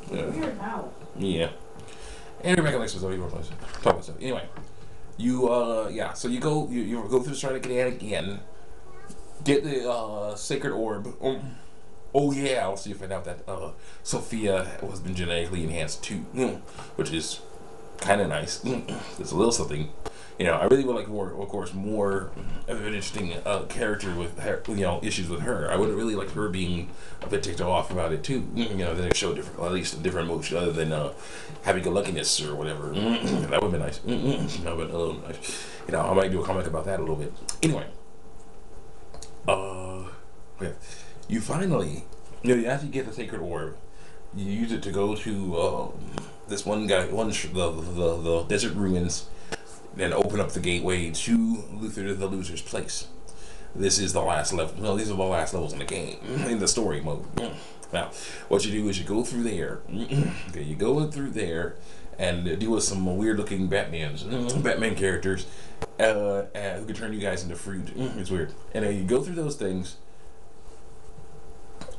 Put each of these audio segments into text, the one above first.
Weird house. Yeah. And we're back on the next episode. Talk about stuff. Anyway, yeah. So you go through the Starlight again. Get the sacred orb. Oh yeah. Also, you find out that Sophia has been genetically enhanced too, which is kind of nice. There's a little something. I really would like more, of course, more of an interesting character with her, issues with her. I would really like her being a bit ticked off about it too. Then they show different, at least a different emotion other than happy-go-luckiness or whatever. That would be nice. That would be a little nice. I might do a comic about that a little bit. Anyway, yeah. You finally, you actually get the sacred orb. You use it to go to this one guy, the desert ruins. Then open up the gateway to Luther the Loser's place. This is the last level. No, these are the last levels in the game, in the story mode. Now, what you do is you go through there. Okay, you go through there and deal with some weird-looking Batman characters who can turn you guys into fruit. It's weird. And then you go through those things.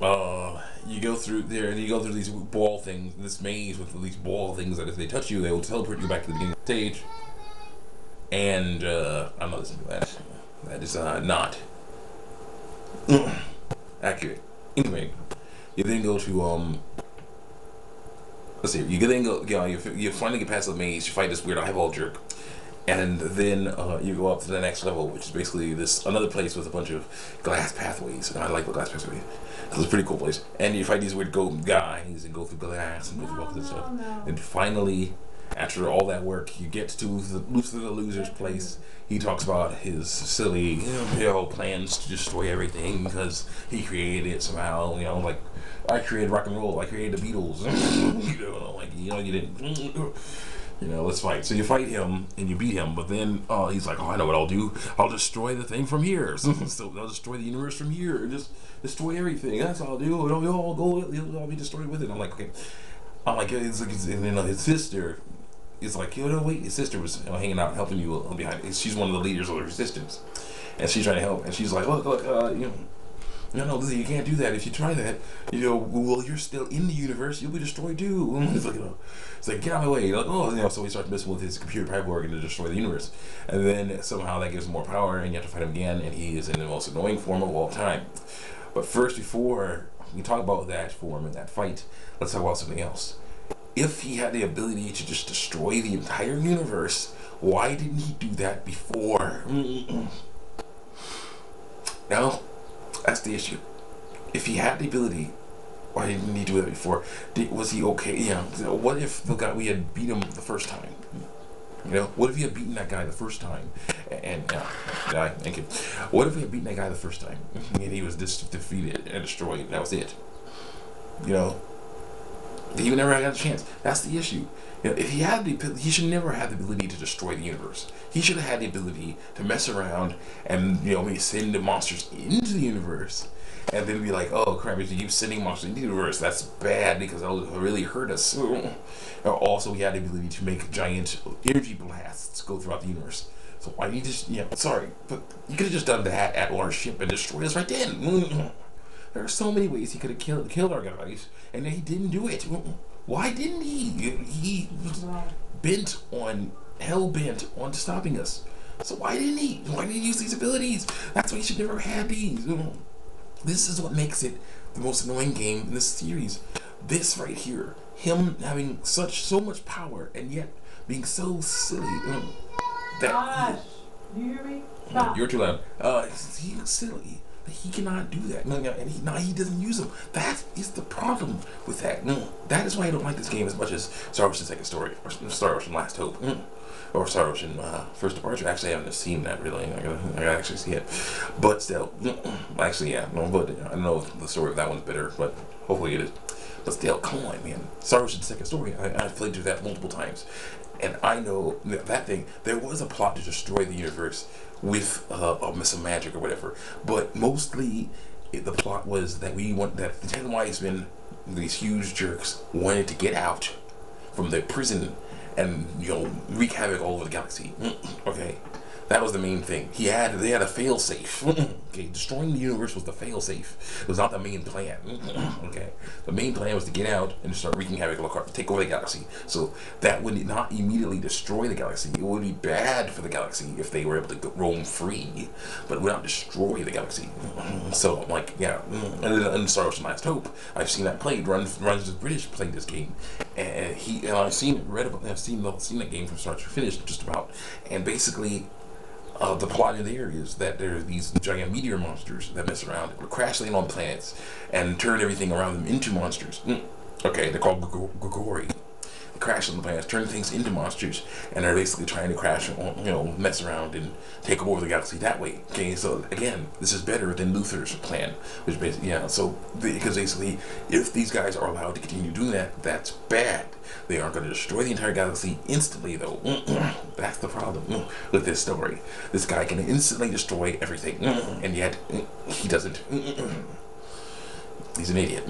You go through there and you go through these ball things, this maze with these ball things that if they touch you, they will teleport you back to the beginning of the stage. And I'm not listening to that. That is not accurate. Anyway, you then go to let's see. You then go. You finally get past the maze. You fight this weird eyeball jerk, and then you go up to the next level, which is basically another place with a bunch of glass pathways. And I like the glass pathways. It's a pretty cool place. And you fight these weird goat guys and go through glass and go through all this stuff. And finally, after all that work, you get to Luther the Loser's place. He talks about his silly, plans to destroy everything because he created it somehow. Like I created rock and roll, I created the Beatles. You didn't. Let's fight. So you fight him and you beat him, but then he's like, I know what I'll do. I'll destroy the thing from here. So I'll destroy the universe from here. Just destroy everything. That's all I'll do. It'll all be destroyed with it. I'm like, okay. His sister. It's like, wait, his sister was hanging out helping you behind. She's one of the leaders of the resistance. And she's trying to help. And she's like, look, no, Lizzie, you can't do that. If you try that, well, you're still in the universe. You'll be destroyed too. It's like, get out of my way. So he starts messing with his computer pipe organ to destroy the universe. And then somehow that gives him more power, and you have to fight him again, and he is in the most annoying form of all time. But first, before we talk about that form and that fight, let's talk about something else. If he had the ability to just destroy the entire universe, why didn't he do that before? No, that's the issue. If he had the ability, why didn't he do that before? Was he okay? What if we had beat him the first time? What if he had beaten that guy the first time? Thank you. What if we had beaten that guy the first time and he was defeated and destroyed? And that was it. He never had a chance. That's the issue. If he had he should never have the ability to destroy the universe. He should have had the ability to mess around and maybe send the monsters into the universe, and then be like, oh crap, if you keep sending monsters into the universe, that's bad because that'll really hurt us. Also, he had the ability to make giant energy blasts go throughout the universe. So why didn't you just sorry, but you could have just done that at our ship and destroyed us right then. There are so many ways he could have killed our guys, and then he didn't do it. Why didn't he? He was hell-bent on stopping us. So why didn't he? Why didn't he use these abilities? That's why he should never have these. This is what makes it the most annoying game in this series. This right here. Him having so much power, and yet being so silly. Gosh, do you hear me? Stop. You're too loud. He's silly. He cannot do that. And he doesn't use them. That is the problem with that. That is why I don't like this game as much as Star Ocean Second Story, or Star Ocean Last Hope, or Star Ocean First Departure. Actually, I haven't seen that really. I gotta actually see it. But still, actually, yeah. But I don't know if the story of that one's better, but hopefully it is. But still, come on, man. Star Ocean Second Story. I've played through that multiple times, and I know that thing. There was a plot to destroy the universe with some magic or whatever, but mostly the plot was that the 10 wise men, these huge jerks, wanted to get out from their prison and wreak havoc all over the galaxy. Okay, That was the main thing. They had a fail safe. Okay, destroying the universe was the fail safe. It was not the main plan. Okay, the main plan was to get out and start wreaking havoc, take over the galaxy. So that would not immediately destroy the galaxy. It would be bad for the galaxy if they were able to roam free, but it would not destroy the galaxy. So like, yeah, and then Star Ocean Last Hope, I've seen that played. Runs the British played this game, and I've seen that game from start to finish just about, and basically. The plot in there is that there are these giant meteor monsters that mess around, crash land on planets, and turn everything around them into monsters. Okay, they're called Grigori. They crash on the planets, turn things into monsters, and they're basically trying to crash on, mess around and take over the galaxy that way. Okay, so again, this is better than Luther's plan, which basically, yeah. So because basically, if these guys are allowed to continue doing that, that's bad. They aren't going to destroy the entire galaxy instantly, though. That's the problem with this story. This guy can instantly destroy everything, and yet he doesn't. He's an idiot.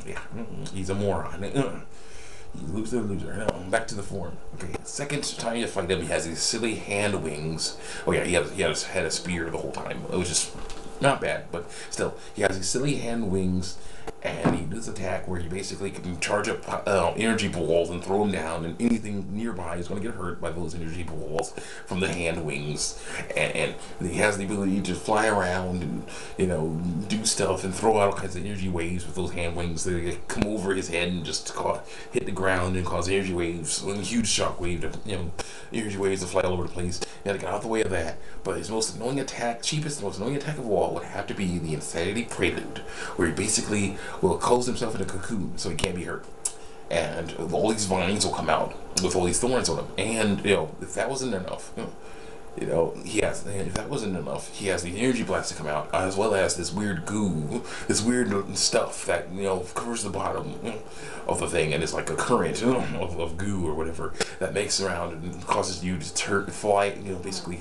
Yeah, he's a moron. Loser. No, back to the form. Okay, second time you fight him, he has these silly hand wings. Oh yeah, he had a spear the whole time. It was just not bad, but still, he has these silly hand wings. And he does attack where he basically can charge up energy balls and throw them down, and anything nearby is going to get hurt by those energy balls from the hand wings. And he has the ability to fly around and do stuff and throw out all kinds of energy waves with those hand wings. They come over his head and just hit the ground and cause energy waves, a huge shock wave, energy waves to fly all over the place. You got to get out of the way of that. But his most annoying attack, most annoying attack of all, would have to be the Insanity Prelude, where he basically will close himself in a cocoon so he can't be hurt. And all these vines will come out with all these thorns on them. And, if that wasn't enough, if that wasn't enough, he has the energy blast to come out, as well as this weird goo, this weird stuff that, covers the bottom of the thing, and it's like a current of goo or whatever that makes around and causes you to fly, basically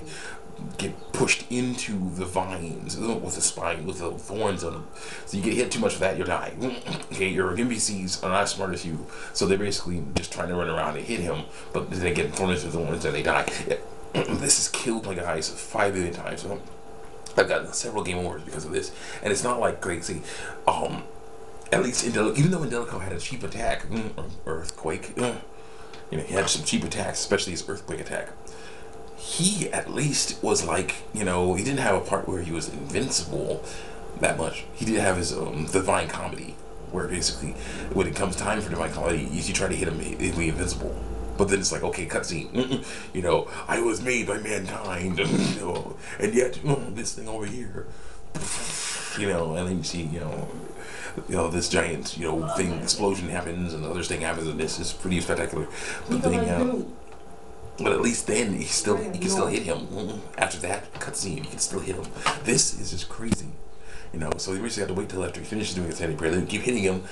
get pushed into the vines with the spine, with the thorns on them. So you get hit too much of that, you'll die. Okay, your NPCs are not as smart as you, so they're basically just trying to run around and hit him, but they get thrown into the thorns and they die. This has killed my guys 5 billion times. I've gotten several game awards because of this, and it's not like crazy. At least even though Indelico had a cheap attack, earthquake, he had some cheap attacks, especially his earthquake attack. He at least was like, he didn't have a part where he was invincible that much. He did have his Divine Comedy, where basically when it comes time for Divine Comedy, you try to hit him, he'll be invincible. But then it's like, okay, cutscene. I was made by mankind, and yet this thing over here, and then you see, this giant, thing explosion happens, and the other thing happens, and this is pretty spectacular. But at least then you can still hit him. After that cutscene, you can still hit him. This is just crazy. So you basically have to wait till after he finishes doing his Insanity Prelude, keep hitting him,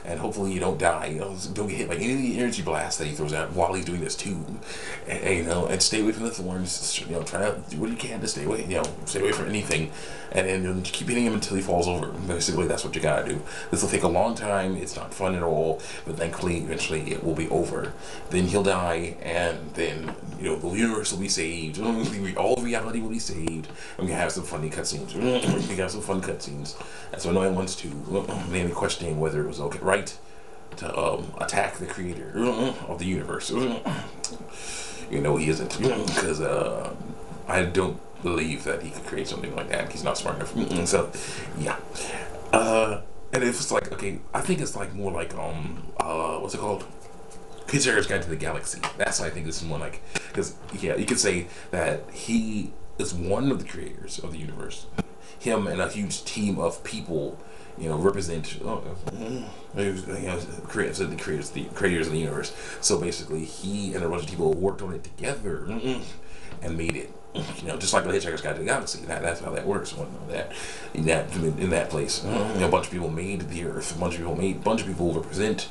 and hopefully you don't die. Don't get hit by any of the energy blasts that he throws out while he's doing this too. And stay away from the thorns. Try to do what you can to stay away. Stay away from anything, and keep hitting him until he falls over. Basically, that's what you gotta do. This will take a long time. It's not fun at all, but thankfully, eventually, it will be over. Then he'll die, and then the universe will be saved. All of reality will be saved. And we have some funny cutscenes. We got some fun cutscenes. And so annoying ones too. Mainly questioning whether it was right to attack the creator of the universe. He isn't, because I don't believe that he could create something like that. He's not smart enough. So yeah. And it's like, okay, I think it's like more like what's it called? Hitchhiker's Guide to the Galaxy. That's why I think this is more like, because yeah, you could say that he is one of the creators of the universe. Him and a huge team of people, represent creators of the universe. So basically, he and a bunch of people worked on it together and made it. Just like the Hitchhiker's Guide to the Galaxy. That's how that works. In that place, a bunch of people made the Earth. A bunch of people represent,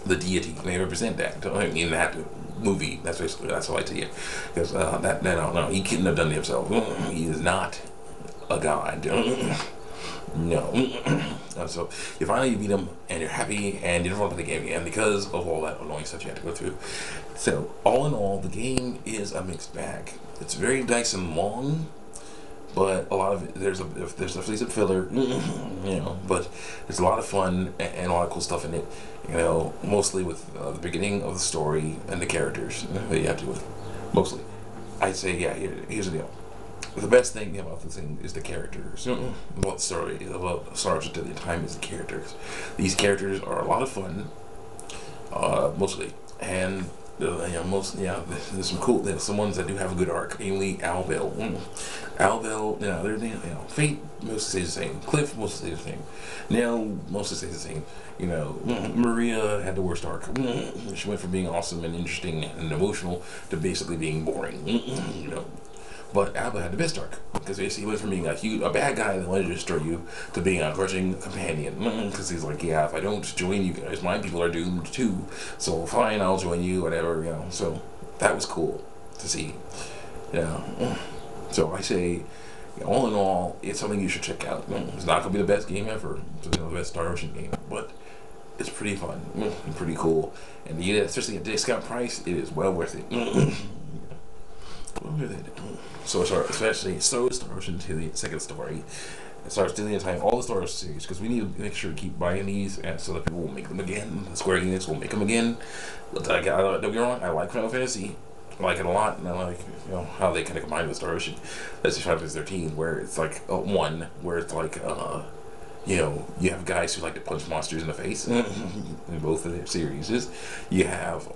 the deity. They represent that in that movie. That's how I tell you. Because no, he couldn't have done it himself. He is not a god. No. So you finally beat them, and you're happy, and you don't want to play the game again because of all that annoying stuff you had to go through. So all in all, the game is a mixed bag. It's very nice and long, but a lot of it, there's definitely some filler, but there's a lot of fun and a lot of cool stuff in it. Mostly with the beginning of the story and the characters that you have to do with. Mostly, I'd say, yeah. Here's the deal. The best thing about this thing is the characters. About Star Wars Until Time is the characters. These characters are a lot of fun, mostly, and there's some cool. There's some ones that do have a good arc. Namely, Al Bell. Fate mostly stays the same. Cliff mostly stays the same. Nell mostly stays the same. Maria had the worst arc. She went from being awesome and interesting and emotional to basically being boring. But Alba had the best arc because basically he went from being a bad guy that wanted to destroy you to being a grudging companion. Because he's like, yeah, if I don't join you guys, my people are doomed too. So fine, I'll join you, whatever. So that was cool to see. So I say, all in all, it's something you should check out. It's not gonna be the best game ever. It's the best Star Ocean game, but it's pretty fun, and pretty cool, and especially at discount price, it is well worth it. So especially Star Ocean to the second story. It starts dealing in time all the Star Wars series because we need to make sure to keep buying these, and so that people will make them again. Square Enix will make them again. Don't get me wrong, I like Final Fantasy. I like it a lot, and I like how they kind of combine with Star Ocean. That's just Final Fantasy 13, where it's like one where it's like you have guys who like to punch monsters in the face in both of their series. You have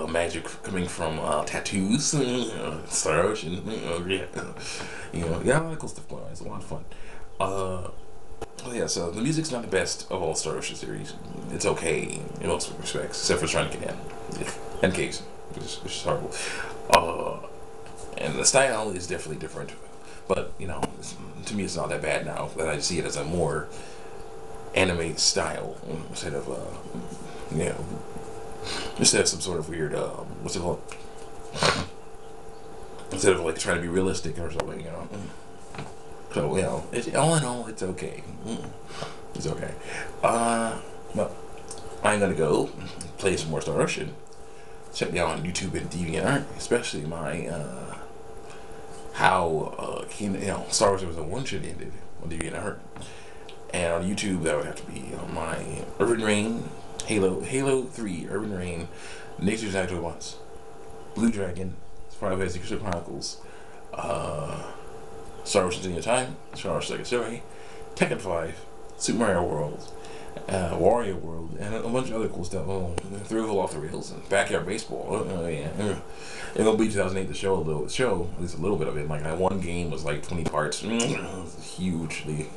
magic coming from tattoos, Star Ocean, a lot of cool stuff going on. It's a lot of fun. So the music's not the best of all Star Ocean series. It's okay in most respects, except for trying to get in and Case, which is horrible. And the style is definitely different, but to me it's not that bad now that I see it as a more anime style instead of instead of some sort of weird what's it called? Instead of like trying to be realistic or something, So all in all, it's okay. It's okay. Well, I'm gonna go play some more Star Ocean. Check me out on YouTube and DeviantArt, especially my how Star Wars Episode 1 should ended on DeviantArt, and on YouTube that would have to be my Urban Reign, Halo 3, Urban Reign, Nature's Actual Ones, Blue Dragon, Final Fantasy Crystal Chronicles, Star Wars Into Time, Star Wars Second Story, Tekken 5, Super Mario World, Wario World, and a bunch of other cool stuff. Thrill Off the Rails, and Backyard Baseball. It'll be 2008 the show, though. The show, at least a little bit of it. Like that one game was like 20 parts. It was a hugely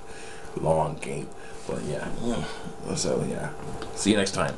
long game. But yeah. So yeah. See you next time.